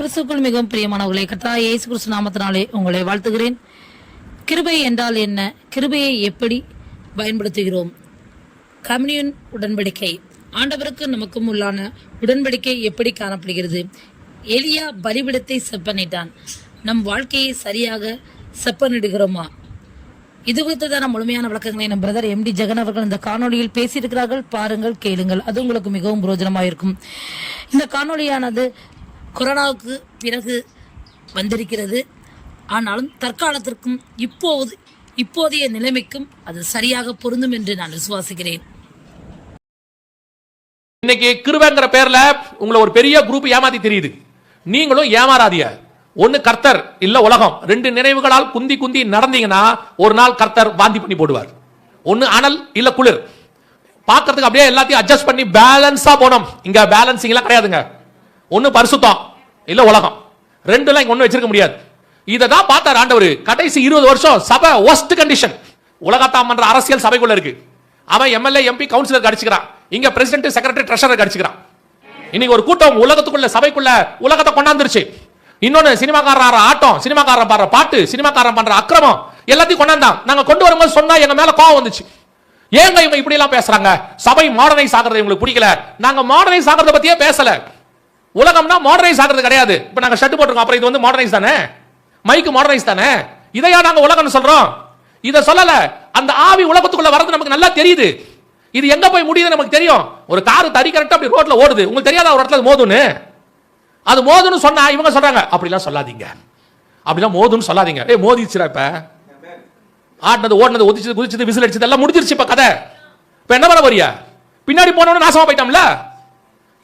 கிறிஸ்துவுக்குள் மிகவும் பிரியமானவர்களே, கர்த்தராகிய இயேசு கிறிஸ்து நாமத்தினாலே உங்களை வாழ்த்துகிறேன். கிருபை என்றால் என்ன? கிருபையை எப்படி பயன்படுத்துகிறோம்? கம்யூனியன் உடன்படிக்கை, ஆண்டவருக்கு நமக்கும் உள்ளான உடன்படிக்கை எப்படி காணப்படுகிறது? எலியா பலிபீடத்தை செப்பனிட்டான். நம் வாழ்க்கையை சரியாக செப்பனிடுகிறோமா? இது குறித்ததான முழுமையான விளக்கங்களை நம் பிரதர் MD ஜெகன் அவர்கள் இந்த காணொலியில் பேசியிருக்கிறார்கள். பாருங்கள், கேளுங்கள். அது உங்களுக்கு மிகவும் பிரயோஜனமாக இருக்கும். இந்த காணொலியானது கொரோனாவுக்கு பிறகு வந்திருக்கிறது. ஆனாலும் தற்காலத்திற்கும் இப்போதைய நிலைமைக்கும் அது சரியாக பொருந்தும் என்று நான் விசுவாசிக்கிறேன். இன்னைக்கு கிருபைங்கிற பேர்ல உங்களை ஒரு பெரிய குரூப் ஏமாத்தி தெரியுது. நீங்களும் ஏமாறாதீங்க. ஒன்னு கர்த்தர் இல்ல உலகம், ரெண்டு நினைவுகளால் குந்தி குந்தி நடந்தீங்கன்னா ஒரு நாள் கர்த்தர் வாந்தி பண்ணி போடுவார். ஒன்னு அனல் இல்ல குளிர். பார்க்கிறதுக்கு அப்படியே எல்லாத்தையும் அட்ஜஸ்ட் பண்ணி பேலன்ஸா போனோம். இங்க பேலன்சிங் எல்லாம் கிடையாதுங்க. ஒன்னு பரிசுத்தம் இல்ல உலகம், ரெண்டுலாம் இங்க ஒண்ணு வச்சிருக்க முடியாது. இதை தான் பார்த்தார் ஆண்டவர். கடைசி 20 வருஷம் சபை ஒஸ்ட் கண்டிஷன். உலகத்தாம் மன்ற அரசியல் சபைக்குள்ள இருக்கு. அவன் MLA MP கவுன்சிலர் அடிச்சுக்கிறான். இங்க பிரசிடென்ட் செக்ரட்டரி ட்ரெஷரர் அடிச்சுக்கிறான். இன்னைக்கு ஒரு கூட்டம் உலகத்துக்குள்ள சபைக்குள்ள உலகத்தை கொண்டாந்துருச்சு. இன்னொன்னு சினிமாக்காரர் ஆட்டம், சினிமாக்காரன் பாடுற பாட்டு, சினிமாக்காரன் பண்ற அக்கிரமம் எல்லாத்தையும் கொண்டாந்தான். நாங்க கொண்டு வரும்போது சொன்னா எங்க மேல கோவம் வந்துச்சு. ஏங்க இவங்க இப்படி எல்லாம் பேசுறாங்க? சபை மாடர்னைஸ் ஆகிறது உங்களுக்கு பிடிக்கல. நாங்க மாடர்னைஸ் ஆகிறத பத்தியே பேசல. உலகம்னா மாடர்னைஸ் ஆகிறது கிடையாது. இப்ப நாங்க ஷர்ட் போட்டுருக்கோம், அப்புறம் இது வந்து மாடர்னைஸ் தானே, மைக்கு மாடர்னைஸ் தானே, இதையா நாங்க உலகம்னு சொல்றோம்? இத சொல்லல. அந்த ஆவி உலகத்துக்குள்ள வரது நமக்கு நல்லா தெரியுது. இது எங்க போய் முடியுது நமக்கு தெரியும். ஒரு கார் தறி கரெக்டா அப்படி ரோட்ல ஓடுது, உங்களுக்கு தெரியாத ஒரு இடத்துல மோதுன்னு. அது மோதுன்னு சொன்னா இவங்க சொல்றாங்க அப்படிலாம் சொல்லாதீங்க, அப்படிலாம் மோதுன்னு சொல்லாதீங்க. ஏய் மோதிச்சுடா, இப்ப ஆடினது ஓடினது ஒதிச்சது குதிச்சது விசில் அடிச்சது எல்லாம் முடிஞ்சிருச்சு. இப்ப கதை இப்ப என்ன பண்ண போறியா? பின்னாடி போனவன நாசமா போயிட்டோம்ல.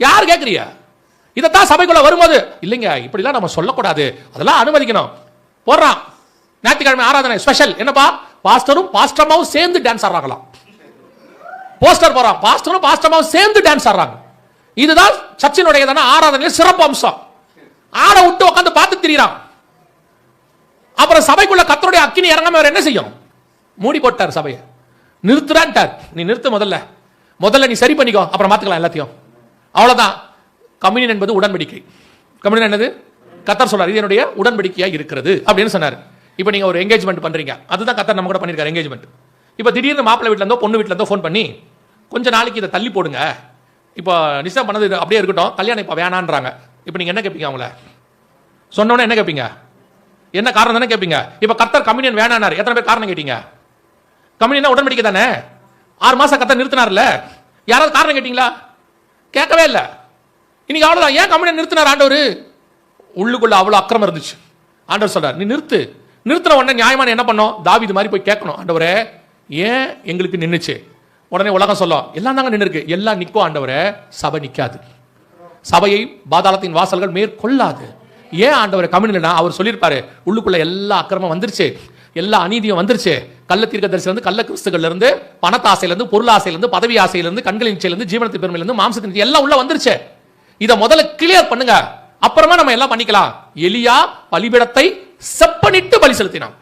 யார் கேக்குறிய? இதைத்தான் சபைக்குள்ள வரும்போது இல்லைங்க இப்படிலாம் நம்ம சொல்லக்கூடாது, அதெல்லாம் அனுமதிக்கணும். போடுறான் ஞாயிற்றுக்கிழமை ஆராதனை ஸ்பெஷல். என்னப்பா, பாஸ்டரும் பாஸ்டர்மாவும் சேர்ந்து டான்ஸ் ஆடுறாங்களாம். போஸ்டர் போறான், பாஸ்டரும் பாஸ்டர்மாவும் சேர்ந்து டான்ஸ் ஆடுறாங்க. இதுதான் சர்ச்சினுடைய ஆராதனையில் சிறப்பு அம்சம். ஆட விட்டு உட்காந்து பார்த்து திரிறான். அப்புறம் சபைக்குள்ள கர்த்தருடைய அக்கினி இறங்காம என்ன செய்யும்? மூடி போட்டார் சபையை. நிறுத்துறான்ட்டார். நீ நிறுத்து, முதல்ல நீ சரி பண்ணிக்கோ, அப்புறம் பார்த்துக்கலாம் எல்லாத்தையும். அவ்வளவுதான். கம்யூனியன் என்பது உடன்படிக்கை. கம்யூனியன் என்னது? கர்த்தர் சொல்றார் இது என்னுடைய உடன்படிக்கையா இருக்கிறது அப்படின்னு சொன்னார். இப்போ நீங்க ஒரு என்கேஜ்மெண்ட் பண்றீங்க, அதுதான் கர்த்தர் நம்ம கூட பண்ணிருக்காரு என்கேஜ்மெண்ட். இப்போ திடீர்னு மாப்பிள்ளை வீட்டுல இருந்தோ பொண்ணு வீட்டுல இருந்தோ ஃபோன் பண்ணி கொஞ்ச நாளைக்கு இதை தள்ளி போடுங்க, இப்போ நிச்சயம் பண்ணது அப்படியே இருக்கட்டும், கல்யாணம் இப்போ வேணான்றாங்க. இப்போ நீங்க என்ன கேட்பீங்க? அவங்கள சொன்னோன்னே என்ன கேட்பீங்க? என்ன காரணம் தானே கேட்பீங்க. இப்போ கர்த்தர் கம்யூனியன் வேணானார், எத்தனை பேர் காரணம் கேட்டீங்க? கம்யூனியன் உடன்படிக்கை தானே, 6 மாசம் கர்த்தர் நிறுத்தினார்ல, யாராவது காரணம் கேட்டீங்களா? கேட்கவே இல்லை. இன்னைக்கு அவ்வளவுதான். ஏன் கம்யூனியன் நிறுத்தினார் ஆண்டவர்? உள்ளுக்குள்ள அவ்வளவு அக்கிரமம் இருந்துச்சு. ஆண்டவர் சொல்றார் நீ நிறுத்து. நிறுத்தின உடனே நியாயமான என்ன பண்ணோம்? தாவீது மாதிரி போய் கேட்கணும், ஆண்டவரே ஏன் எங்களுக்கு நின்னுச்சு? உடனே உலகம் சொல்லும் எல்லாம் தாங்க நின்று இருக்கு. எல்லாம் நிற்கும் ஆண்டவரே, சபை நிற்காது. சபையை பாதாளத்தின் வாசல்கள் மேற்கொள்ளாது. ஏன் ஆண்டவரை கம்யூனியன்? அவர் சொல்லியிருப்பாரு உள்ளுக்குள்ள எல்லா அக்கிரமம் வந்துருச்சு, எல்லா அநீதியும் வந்துருச்சு. கள்ள தீர்க்கதரிசியிலிருந்து, கள்ள கிறிஸ்துகள்ல இருந்து, பணத்தாசையிலிருந்து, பொருளாசையிலிருந்து, பதவி ஆசையிலிருந்து, கண்களின் இச்சையிலிருந்து, ஜீவனத்தின் பெருமையிலிருந்து, மாம்சத்தின் எல்லாம் உள்ள வந்துருச்சு. இதை முதல்ல கிளியர் பண்ணுங்க, அப்புறமா நம்ம எல்லாம் பண்ணிக்கலாம். எலியா பலிபீடத்தை செப்பனிட்டு பலி செலுத்தினான்.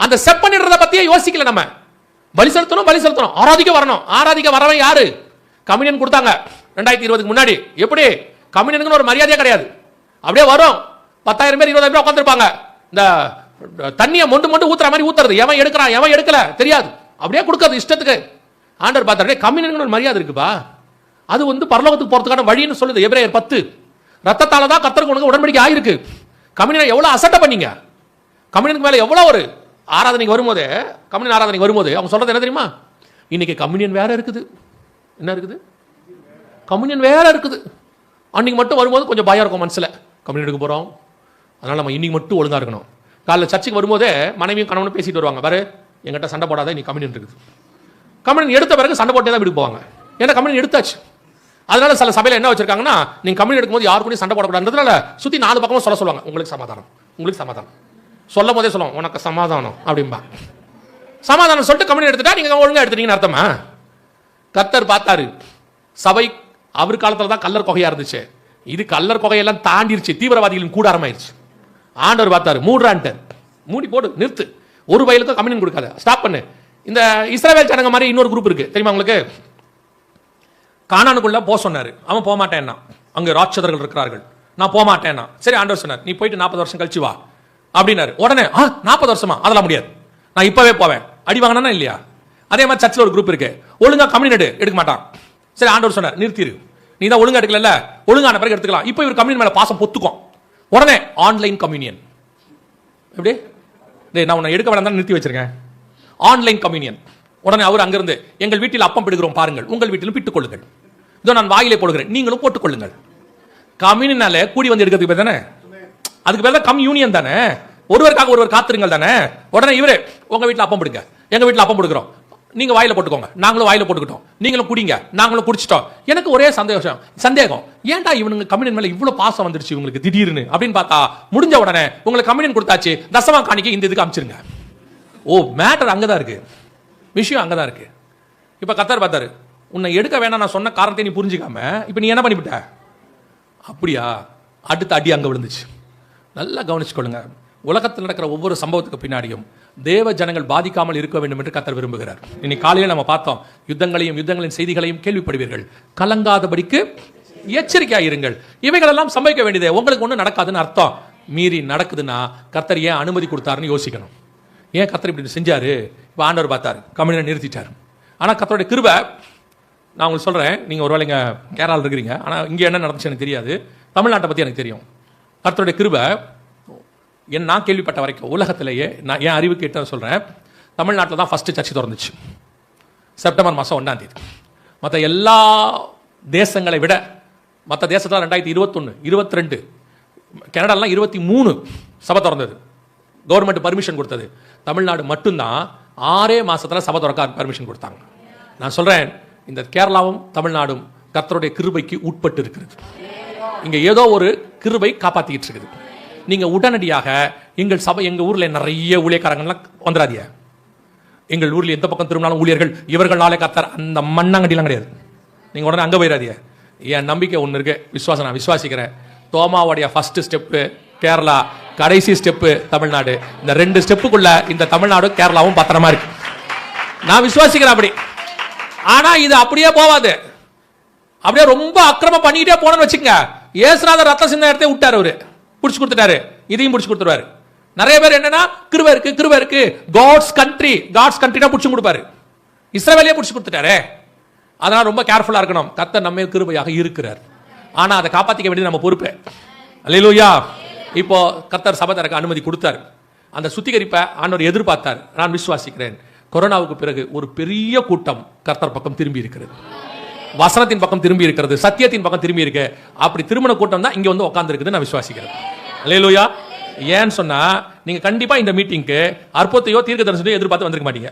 அந்த செப்பனிடுறத பத்தியே யோசிக்கல. நம்ம பலி செலுத்தணும், ஆராதிக்க வரணும். ஆராதிக்க வரவன் யாரு? கம்யூனியன் கொடுத்தாங்க 2020 முன்னாடி. எப்படி? கம்யூனியனுக்கு ஒரு மரியாதையே கிடையாது. அப்படியே வரும் 10,000 பேர் 20,000 பேர் உட்காந்துருப்பாங்க. இந்த தண்ணியை மொண்டு ஊத்துற மாதிரி ஊத்துறது, எவன் எடுக்கிறான் எவன் எடுக்கல தெரியாது, அப்படியே கொடுக்காது இஷ்டத்துக்கு. ஆண்டவர் பார்த்தாரு கம்யூனியனுக்கு ஒரு மரியாதை இருக்குப்பா, அது வந்து பரலோகத்துக்கு போறதுக்கான வழின்னு சொல்லுது எபிரேயர் 10. ரத்தத்தால தான் கர்த்தருக்கு உனக்கு உடன்படிக்கை ஆயிருக்கு. கம்யூனியன் எவ்வளவு அசட்டை பண்ணீங்க? கம்யூனியனுக்கு மேல எவ்வளவு ஒரு ஆராதனைக்கு வரும்போது, கம்யூனியன் ஆராதனைக்கு வரும்போது அவங்க சொல்றது என்ன தெரியுமா? இன்னைக்கு கம்யூனியன் வேற இருக்குது. என்ன இருக்குது? கம்யூனியன் வேற இருக்குது. அன்னைக்கு மட்டும் வரும்போது கொஞ்சம் பயம் இருக்கும் மனசுல, கம்யூனியன் எடுக்க போறோம், அதனால நம்ம இன்னைக்கு மட்டும் ஒழுங்கா இருக்கணும். காலைல சர்ச்சுக்கு வரும்போதே மனைவியும் கணவனும் பேசிட்டு வருவாங்க, பாரு எங்கிட்ட சண்டை போடாத, நீ கம்யூனியன் இருக்குது. கம்யூனியன் எடுத்த பிறகு சண்டை போட்டே தான் வீட்டுக்கு போவாங்க. ஏன்னா கம்யூனியன் எடுத்தாச்சு. அதனால சில சபையில என்ன வச்சிருக்காங்கன்னா, நீங்க கம்யூனியன் எடுக்கும்போது யாருக்கும் சண்டை போடக்கூடாதுன்றதுனால சுத்தி 4 பக்கமும் சொல்லுவாங்க, உங்களுக்கு சமாதானம், உங்களுக்கு சமாதானம். சொல்லும் போதே சொல்லுவோம் உனக்கு சமாதானம் அப்படின்பா. சமாதானம் சொல்லிட்டு கம்யூனியன் எடுத்துட்டா நீங்க ஒழுங்கா எடுத்துட்டீங்கன்னு அர்த்தமா? கர்த்தர் பார்த்தாரு சபை அவர் காலத்துல தான் கல்லர் கொகையா இருந்துச்சு. இது கல்லர் கொகையெல்லாம் தாண்டிருச்சு, தீவிரவாதிகளின் கூடாரமாயிருச்சு. ஆண்டவர் பார்த்தாரு, மூடுறான்ட்டார். மூடி போடு, நிறுத்து. ஒரு வயலுக்கும் கம்யூனியன் கொடுக்காத, ஸ்டாப் பண்ணு. இந்த இஸ்ரவேல் ஜனங்க மாதிரி இன்னொரு குரூப் இருக்கு தெரியுமா உங்களுக்கு? கானானுக்குள்ள போக சொன்னாரு, அவன் போக மாட்டேன்னா. அங்க ராட்சதர்கள் இருக்கிறார்கள், நான் போக மாட்டேன்னா. சரி ஆண்டவர் சொன்னார், நீ போயிட்டு 40 வருஷம் கழிச்சு வா அப்படின்னாரு. உடனே 40 வருஷமா, அதெல்லாம் முடியாது, நான் இப்பவே போவேன். அடி வாங்கினா இல்லையா? அதே மாதிரி சர்ச்சில் ஒரு குரூப் இருக்கு, ஒழுங்கா கம்யூனியன் எடுக்க மாட்டான். சரி ஆண்டவர் சொன்னார், நிறுத்திரு, நீ தான் ஒழுங்கா எடுக்கல, ஒழுங்கான பிறகு எடுத்துக்கலாம். இப்போ இவர் கம்யூனியன் மேல பாசம் பொத்துக்கும். உடனே ஆன்லைன் கம்யூனியன். எப்படி நான் உன்னை எடுக்க வேணாம் தான் நிறுத்தி வச்சிருக்கேன், ஆன்லைன் கம்யூனியன். உடனே அவர் அங்கிருந்து, எங்கள் வீட்டில் அப்பம் பிடுகிறோம் பாருங்கள், உங்கள் வீட்டிலும் பிட்டுக் கொள்ளுங்கள், இதோ நான் வாயிலே போடுகிறேன், நீங்களும் போட்டுக் கொள்ளுங்கள். கம்யூனியனால கூடி வந்து எடுக்கிறதுக்கு பேர் தானே, அதுக்கு பேர் தான் கம்யூனியன் தானே, ஒருவருக்காக ஒருவர் காத்திருங்கள் தானே. உடனே இவரே, உங்க வீட்டில் அப்பம் பிடுங்க, எங்க வீட்டில் அப்பம் பிடுக்கிறோம், நீங்க வாயில போட்டுக்கோங்க, நாங்களும் வாயில போட்டுக்கிட்டோம், நீங்களும் குடிங்க, நாங்களும் குடிச்சிட்டோம். எனக்கு ஒரே சந்தேகம், ஏன்டா இவனுங்க கம்யூனியன் மேல இவ்வளவு பாசம் வந்துருச்சு உங்களுக்கு திடீர்னு அப்படின்னு பார்த்தா, முடிஞ்ச உடனே உங்களுக்கு கம்யூனியன் கொடுத்தாச்சு, தசமா காணிக்க இந்த இதுக்கு அமைச்சிருங்க. ஓ, மேட்டர் அங்கதான் இருக்கு, விஷயம் அங்கதான் இருக்கு. இப்ப கர்த்தர் பார்த்தாரு, உன்னை எடுக்க வேணாம் நான் சொன்ன காரணத்தை நீ புரிஞ்சுக்காம இப்ப நீ என்ன பண்ணிவிட்ட, அப்படியா, அடுத்த அடி அங்க விழுந்துச்சு. நல்லா கவனிச்சுக்கொள்ளுங்க, உலகத்தில் நடக்கிற ஒவ்வொரு சம்பவத்துக்கு பின்னாடியும் தேவ ஜனங்கள் பாதிக்காமல் இருக்க வேண்டும் என்று கர்த்தர் விரும்புகிறார். இன்னைக்கு காலையில் நம்ம பார்த்தோம், யுத்தங்களின் செய்திகளையும் கேள்விப்படுவீர்கள், கலங்காதபடிக்கு எச்சரிக்கையாயிருங்கள். இவைகளெல்லாம் சம்பவிக்க வேண்டியதே, உங்களுக்கு ஒன்றும் நடக்காதுன்னு அர்த்தம். மீறி நடக்குதுன்னா கர்த்தர் ஏன் அனுமதி கொடுத்தாருன்னு யோசிக்கணும். ஏன் கர்த்தர் இப்படி செஞ்சாரு? இப்போ ஆண்டவர் பார்த்தாரு, கம்யூனியனை நிறுத்திட்டார். ஆனால் கர்த்தருடைய கிருபை, நான் உங்களுக்கு சொல்கிறேன், நீங்கள் ஒருவேளை இங்கே கேரளாவில் இருக்கிறீங்க, ஆனால் இங்கே என்ன நடந்துச்சு எனக்கு தெரியாது, தமிழ்நாட்டை பற்றி எனக்கு தெரியும். கர்த்தருடைய கிருபை நான் கேள்விப்பட்ட வரைக்கும் உலகத்திலேயே, நான் என் அறிவு கேட்டு சொல்கிறேன், தமிழ்நாட்டில் தான் ஃபஸ்ட்டு சர்ச்சு திறந்துச்சு, செப்டம்பர் மாதம் 1ஆம் தேதி. மற்ற எல்லா தேசங்களை விட, மற்ற தேசத்தில் 2021, 22, கனடாலாம் 23 சபை திறந்தது, கவர்மெண்ட் பர்மிஷன் கொடுத்தது. தமிழ்நாடு மட்டும்தான் 6 மாசத்துல சபை திறக்க பர்மிஷன் கொடுத்தாங்க. நான் சொல்கிறேன், இந்த கேரளாவும் தமிழ்நாடும் கர்த்தருடைய கிருபைக்கு உட்பட்டு இருக்கிறது. இங்கே ஏதோ ஒரு கிருபை காப்பாற்றிக்கிட்டு இருக்குது. நீங்கள் உடனடியாக எங்கள் சபை, எங்கள் ஊரில் நிறைய ஊழியக்காரங்கள்லாம் வந்துடாதீங்க, எங்கள் ஊரில் எந்த பக்கம் திரும்பினாலும் ஊழியர்கள் இவர்களாலே கர்த்தர், அந்த மண்ணாங்கட்டிலாம் கிடையாது. நீங்கள் உடனே அங்கே போயிடாதீங்க. என் நம்பிக்கை ஒன்று இருக்கு, விசுவாசம், நான் விசுவாசிக்கிறேன். தோமாவுடைய ஃபர்ஸ்ட் ஸ்டெப்பு கேரளா, கடைசி ஸ்டெப்பு தமிழ்நாடு. இந்த 2 ஸ்டெப்புக்குள்ள இந்த தமிழ்நாடும் கேரளாவும் பத்திரமா இருக்கு, நான் விசுவாசிக்கிறேன் அப்படி. ஆனா இது அப்படியே போவாது, அப்படியே ரொம்ப அக்கிரமம் பண்ணிக்கிட்டே போனோம்னு வச்சுங்க, ஏசுநாதர் ரத்த சின்ன இடத்தை விட்டாரு, அவரு பிடிச்சு கொடுத்துட்டாரு, இதையும் பிடிச்சு கொடுத்துருவாரு. நிறைய பேர் என்னன்னா கிருபை இருக்கு, காட்ஸ் கண்ட்ரினா பிடிச்சு கொடுப்பாரு, இஸ்ரவேலையே பிடிச்சு கொடுத்துட்டாரு. அதனால ரொம்ப கேர்ஃபுல்லா இருக்கணும். கர்த்தர் நம்ம கிருபையாக இருக்கிறார், ஆனா அதை காப்பாத்திக்க வேண்டியது நம்ம பொறுப்பு. அல்லேலூயா. இப்போ கர்த்தர் சபை திறக்க அனுமதி கொடுத்தார், அந்த சுத்திகரிப்பை ஆண்டவர் எதிர்பார்த்தார். நான் விசுவாசிக்கிறேன், கொரோனாவுக்கு பிறகு ஒரு பெரிய கூட்டம் கர்த்தர் பக்கம் திரும்பி இருக்கிறது, வசனத்தின் பக்கம் திரும்பி இருக்கிறது, சத்தியத்தின் பக்கம் திரும்பி இருக்கு. அப்படி திருமண கூட்டம் தான் இங்க வந்து உட்கார்ந்து இருக்குது, நான் விசுவாசிக்கிறேன். அல்லேலூயா. ஏன்னு சொன்னா, நீங்க கண்டிப்பா இந்த மீட்டிங்க்கு அற்புதத்தையோ தீர்க்க தரிசனத்தையோ எதிர்பார்த்து வந்திருக்க மாட்டீங்க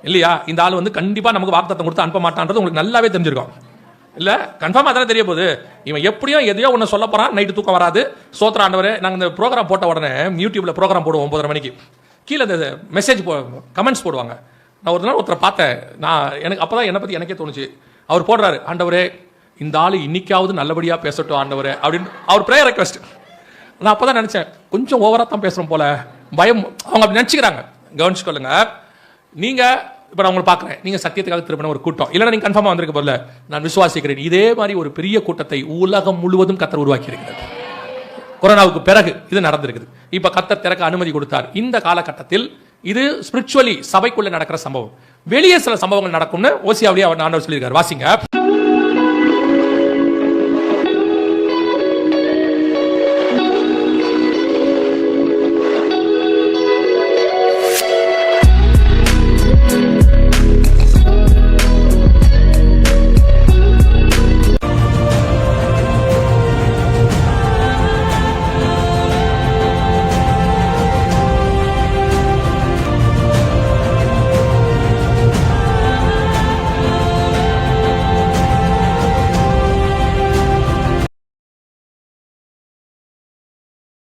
இல்லையா? இந்த ஆள் வந்து கண்டிப்பா நமக்கு வாக்குத்தத்தம் கொடுத்து அனுப்ப மாட்டான்றது உங்களுக்கு நல்லாவே தெரிஞ்சிருக்கும் இல்ல? கன்ஃபார்மா அதானே தெரிய போகுது. இவன் எப்படியோ எதையோ ஒன்று சொல்ல போறான், நைட்டு தூக்கம் வராது. சோத்ரா ஆண்டவரே, நாங்கள் இந்த ப்ரோக்ராம் போட்ட உடனே யூடியூப்ல ப்ரோக்ராம் போடுவோம் 9:30 மணிக்கு, கீழே இந்த மெசேஜ் கமெண்ட்ஸ் போடுவாங்க. நான் ஒரு நாள் ஒருத்தரை பார்த்தேன், எனக்கு அப்பதான் என்னை பத்தி எனக்கே தோணுச்சு. அவர் போடுறாரு, ஆண்டவரே இந்த ஆளு இன்னைக்காவது நல்லபடியா பேசட்டும் ஆண்டவரே அப்படின்னு அவர் பிரேயர் ரெக்வெஸ்ட். நான் அப்பதான் நினைச்சேன், கொஞ்சம் ஓவரா தான் பேசுறோம் போல, பயம். அவங்க அப்படி நினைச்சுக்கிறாங்க. கவனிச்சுக்கொள்ளுங்க. நீங்க இப்ப நான் உங்களை பார்க்கிறேன், நீங்க சத்தியத்துக்காக திரும்பின ஒரு கூட்டம் இல்லைன்னா நீங்க கன்ஃபார்மா வந்திருக்க போல. நான் விசுவாசிக்கிறேன், இதே மாதிரி ஒரு பெரிய கூட்டத்தை உலகம் முழுவதும் கர்த்தர் உருவாக்கி இருக்கிறார். கொரோனாவுக்கு பிறகு இது நடந்திருக்குது. இப்ப கர்த்தர் திறக்க அனுமதி கொடுத்தார். இந்த காலகட்டத்தில் இது ஸ்பிரிச்சுவலி சபைக்குள்ள நடக்கிற சம்பவம். வெளியே சில சம்பவங்கள் நடக்கும்னு ஓசியாவிலேயே அவர் ஆண்டவர் சொல்லியிருக்கார். வாசிங்க.